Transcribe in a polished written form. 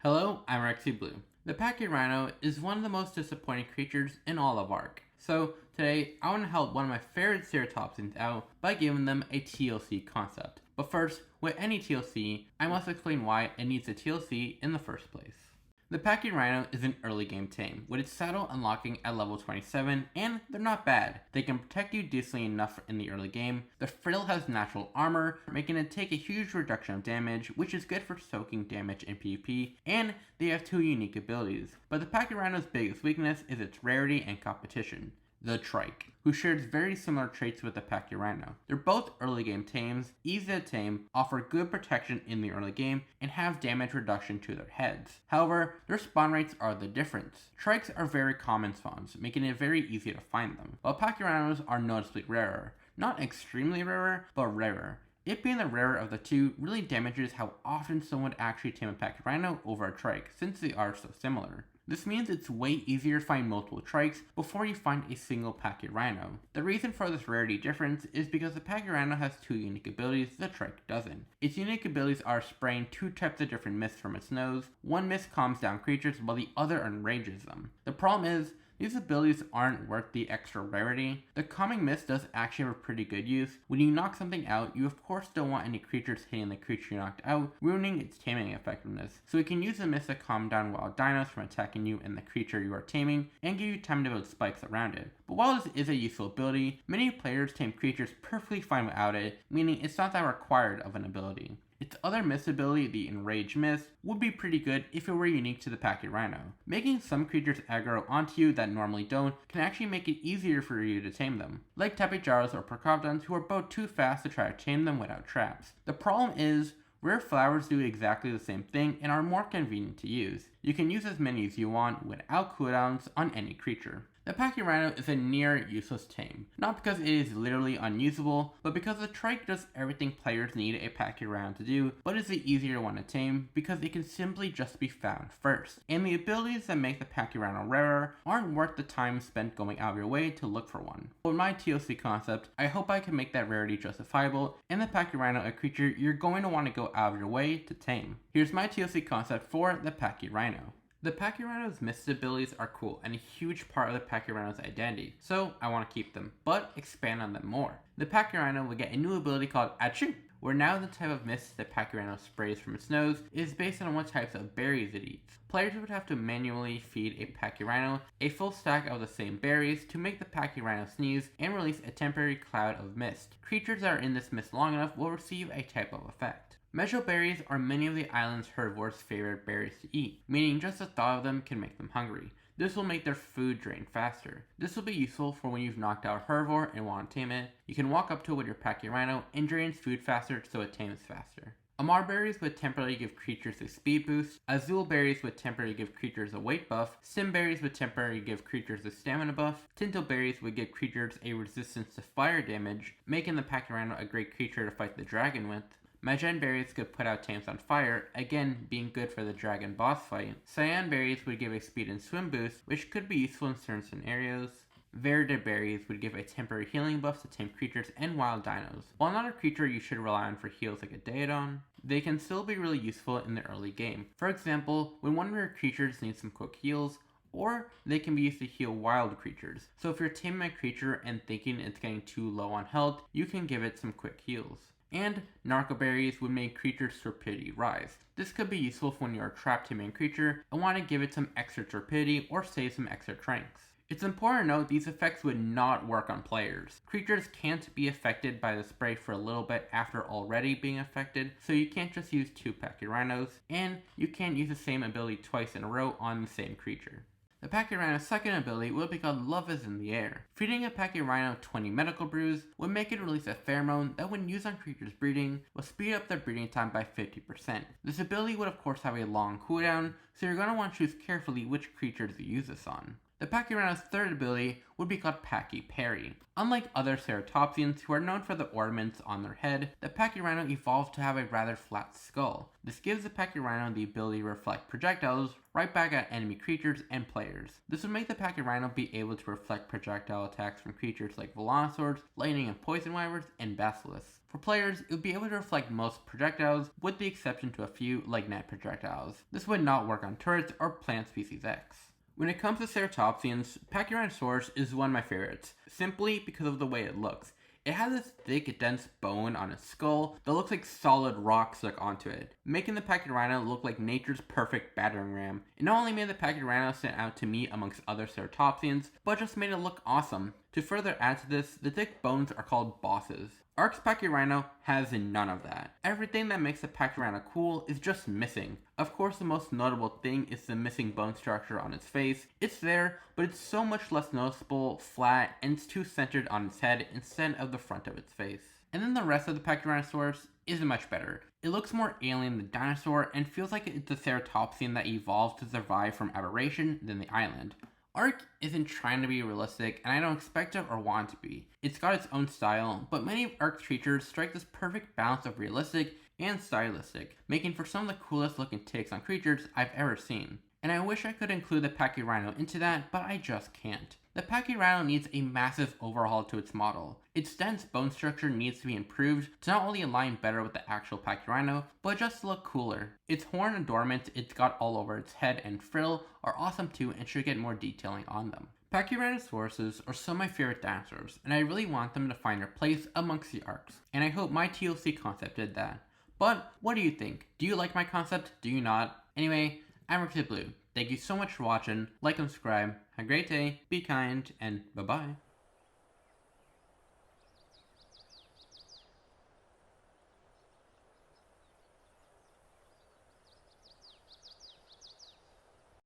Hello, I'm Rexy Blue. The Pachyrhino is one of the most disappointing creatures in all of Ark. So today, I want to help one of my favorite ceratopsians out by giving them a TLC concept. But first, with any TLC, I must explain why it needs a TLC in the first place. The Pachyrhino is an early game tame, with its saddle unlocking at level 27, and they're not bad. They can protect you decently enough in the early game. The frill has natural armor, making it take a huge reduction of damage, which is good for soaking damage in PvP, and they have two unique abilities. But the Pachyrhino's biggest weakness is its rarity and competition. The Trike, who shares very similar traits with the Pachyrhino. They're both early game tames, easy to tame, offer good protection in the early game, and have damage reduction to their heads. However, their spawn rates are the difference. Trikes are very common spawns, making it very easy to find them, while Pachyrhinos are noticeably rarer. Not extremely rarer, but rarer. It being the rarer of the two really damages how often someone would actually tame a Pachyrhino over a Trike, since they are so similar. This means it's way easier to find multiple Trikes before you find a single Pachyrhino. The reason for this rarity difference is because the Pachyrhino has two unique abilities the Trike doesn't. Its unique abilities are spraying two types of different mists from its nose. One mist calms down creatures while the other enrages them. The problem is, these abilities aren't worth the extra rarity. The calming mist does actually have a pretty good use. When you knock something out, you of course don't want any creatures hitting the creature you knocked out, ruining its taming effectiveness. So you can use the mist to calm down wild dinos from attacking you and the creature you are taming, and give you time to build spikes around it. But while this is a useful ability, many players tame creatures perfectly fine without it, meaning it's not that required of an ability. Its other mist ability, the Enraged Mist, would be pretty good if it were unique to the Pachyrhino. Making some creatures aggro onto you that normally don't can actually make it easier for you to tame them, like Tapijaros or Percoptons, who are both too fast to try to tame them without traps. The problem is, rare flowers do exactly the same thing and are more convenient to use. You can use as many as you want without cooldowns on any creature. The Pachyrhino is a near useless tame, not because it is literally unusable, but because the Trike does everything players need a Pachyrhino to do, but is the easier one to tame because it can simply just be found first. And the abilities that make the Pachyrhino rarer aren't worth the time spent going out of your way to look for one. For my TLC concept, I hope I can make that rarity justifiable, and the Pachyrhino a creature you're going to want to go out of your way to tame. Here's my TLC concept for the Pachyrhino. The Pachyrhino's mist abilities are cool and a huge part of the Pachyrhino's identity, so I want to keep them, but expand on them more. The Pachyrhino will get a new ability called Achoo, where now the type of mist that Pachyrhino sprays from its nose is based on what types of berries it eats. Players would have to manually feed a Pachyrhino a full stack of the same berries to make the Pachyrhino sneeze and release a temporary cloud of mist. Creatures that are in this mist long enough will receive a type of effect. Meadow berries are many of the island's herbivores' favorite berries to eat, meaning just the thought of them can make them hungry. This will make their food drain faster. This will be useful for when you've knocked out a herbivore and want to tame it. You can walk up to it with your Pachyrhino and drain its food faster so it tames faster. Amar berries would temporarily give creatures a speed boost, Azul berries would temporarily give creatures a weight buff, Sim berries would temporarily give creatures a stamina buff, Tinto berries would give creatures a resistance to fire damage, making the Pachyrhino a great creature to fight the dragon with. Magen berries could put out tames on fire, again being good for the dragon boss fight. Cyan berries would give a speed and swim boost, which could be useful in certain scenarios. Verde berries would give a temporary healing buff to tame creatures and wild dinos. While not a creature you should rely on for heals like a Daedon, they can still be really useful in the early game. For example, when one of your creatures needs some quick heals, or they can be used to heal wild creatures. So if you're taming a creature and thinking it's getting too low on health, you can give it some quick heals. And narcoberries would make creatures' torpidity rise. This could be useful for when you are trapped taming a creature and want to give it some extra torpidity or save some extra tranks. It's important to note these effects would not work on players. Creatures can't be affected by the spray for a little bit after already being affected, so you can't just use two Pachyrhinos, and you can't use the same ability twice in a row on the same creature. The Pachyrhino's second ability will be called Love is in the Air. Feeding a Pachyrhino 20 medical brews would make it release a pheromone that when used on creatures breeding will speed up their breeding time by 50%. This ability would of course have a long cooldown, so you're going to want to choose carefully which creatures you use this on. The Pachyrhino's third ability would be called Pachyparry. Unlike other ceratopsians who are known for the ornaments on their head, the Pachyrhino evolved to have a rather flat skull. This gives the Pachyrhino the ability to reflect projectiles right back at enemy creatures and players. This would make the Pachyrhino be able to reflect projectile attacks from creatures like Velociraptors, lightning and poison wyverns, and basilisks. For players, it would be able to reflect most projectiles, with the exception to a few like net projectiles. This would not work on turrets or Plant Species X. When it comes to ceratopsians, Pachyrhinosaurus is one of my favorites, simply because of the way it looks. It has this thick, dense bone on its skull that looks like solid rock stuck onto it, making the Pachyrhino look like nature's perfect battering ram. It not only made the Pachyrhino stand out to me amongst other ceratopsians, but just made it look awesome. To further add to this, the thick bones are called bosses. Ark's Pachyrhino has none of that. Everything that makes the Pachyrhino cool is just missing. Of course, the most notable thing is the missing bone structure on its face. It's there, but it's so much less noticeable, flat, and it's too centered on its head instead of the front of its face. And then the rest of the Pachyrhinosaurus isn't much better. It looks more alien than dinosaur and feels like it's a ceratopsian that evolved to survive from aberration than the island. Ark isn't trying to be realistic, and I don't expect it or want it to be. It's got its own style, but many of Ark's creatures strike this perfect balance of realistic and stylistic, making for some of the coolest looking takes on creatures I've ever seen. And I wish I could include the Pachyrhino into that, but I just can't. The Pachyrhino needs a massive overhaul to its model. Its dense bone structure needs to be improved to not only align better with the actual Pachyrhino, but just to look cooler. Its horn adornments it's got all over its head and frill are awesome too and should get more detailing on them. Pachyrhinosauruses are some of my favorite dinosaurs, and I really want them to find their place amongst the Arks, and I hope my TLC concept did that. But what do you think? Do you like my concept? Do you not? Anyway, I'm Ark Blue. Thank you so much for watching. Like and subscribe. Have a great day, be kind, and bye-bye.